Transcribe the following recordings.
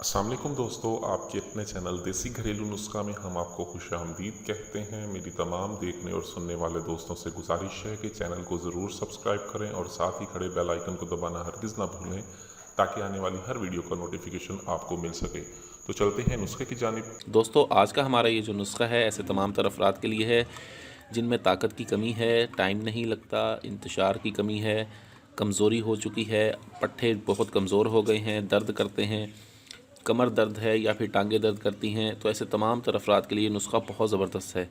अस्सलाम वालेकुम दोस्तों, आपके अपने चैनल देसी घरेलू नुस्खा में हम आपको खुशामदीद कहते हैं। मेरी तमाम देखने और सुनने वाले दोस्तों से गुजारिश है कि चैनल को ज़रूर सब्सक्राइब करें और साथ ही खड़े बेल आइकन को दबाना हरगिज़ ना भूलें ताकि आने वाली हर वीडियो का नोटिफिकेशन आपको मिल सके। तो चलते हैं नुस्खे की जानिब। दोस्तों, आज का हमारा ये जो नुस्खा है ऐसे तमाम तर अफराद के लिए है जिनमें ताकत की कमी है, टाइम नहीं लगता, इंतशार की कमी है, कमज़ोरी हो चुकी है, पट्ठे बहुत कमज़ोर हो गए हैं, दर्द करते हैं, कमर दर्द है या फिर टांगें दर्द करती हैं। तो ऐसे तमाम तर अफराद के लिए नुस्खा बहुत ज़बरदस्त है।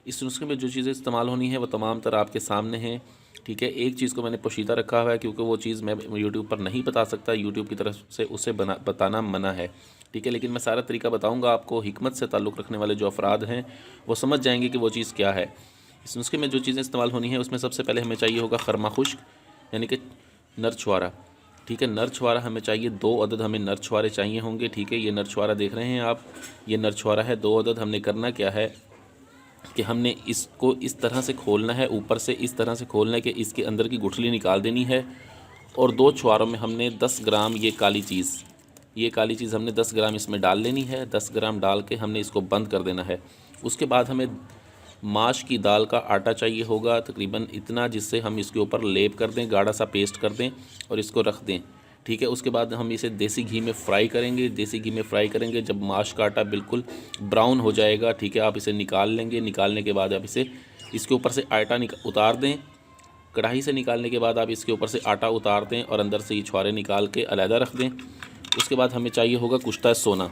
इस नुस्खे में जो चीज़ें इस्तेमाल होनी है वो तमाम तर आपके सामने हैं। ठीक है, एक चीज़ को मैंने पोशीदा रखा हुआ है क्योंकि वो चीज़ मैं यूट्यूब पर नहीं बता सकता, यूट्यूब की तरफ से उसे बताना मना है। ठीक है, लेकिन मैं सारा तरीका बताऊंगा आपको। हिकमत से ताल्लुक़ रखने वाले जो अफराद हैं वो समझ जाएंगे कि वो चीज़ क्या है। इस नुस्खे में जो चीज़ें इस्तेमाल होनी है उसमें सबसे पहले हमें चाहिए होगा खरमा खुश्क, यानी कि नर छुआरा। ठीक है, नर छुआरा हमें चाहिए 2 अदद, हमें नर छुआरे चाहिए होंगे। ठीक है, ये नर छुआरा देख रहे हैं आप, ये नर छुआरा है 2 अदद। हमने करना क्या है कि हमने इसको इस तरह से खोलना है, ऊपर से इस तरह से खोलना है कि इसके अंदर की गुठली निकाल देनी है। और 2 छुआरों में हमने 10 ग्राम ये काली चीज़ हमने 10 ग्राम इसमें डाल लेनी है। 10 ग्राम डाल के हमने इसको बंद कर देना है। उसके बाद हमें माश की दाल का आटा चाहिए होगा, तकरीबन इतना, जिससे हम इसके ऊपर लेप कर दें, गाढ़ा सा पेस्ट कर दें और इसको रख दें। ठीक है, उसके बाद हम इसे देसी घी में फ्राई करेंगे। देसी घी में फ्राई करेंगे जब माश का आटा बिल्कुल ब्राउन हो जाएगा। ठीक है, आप इसे निकाल लेंगे। निकालने के बाद आप इसे इसके ऊपर से आटा उतार दें। कढ़ाई से निकालने के बाद आप इसके ऊपर से आटा उतार दें और अंदर से ये छुआरे निकाल के अलहदा रख दें। उसके बाद हमें चाहिए होगा कुश्ता सोना।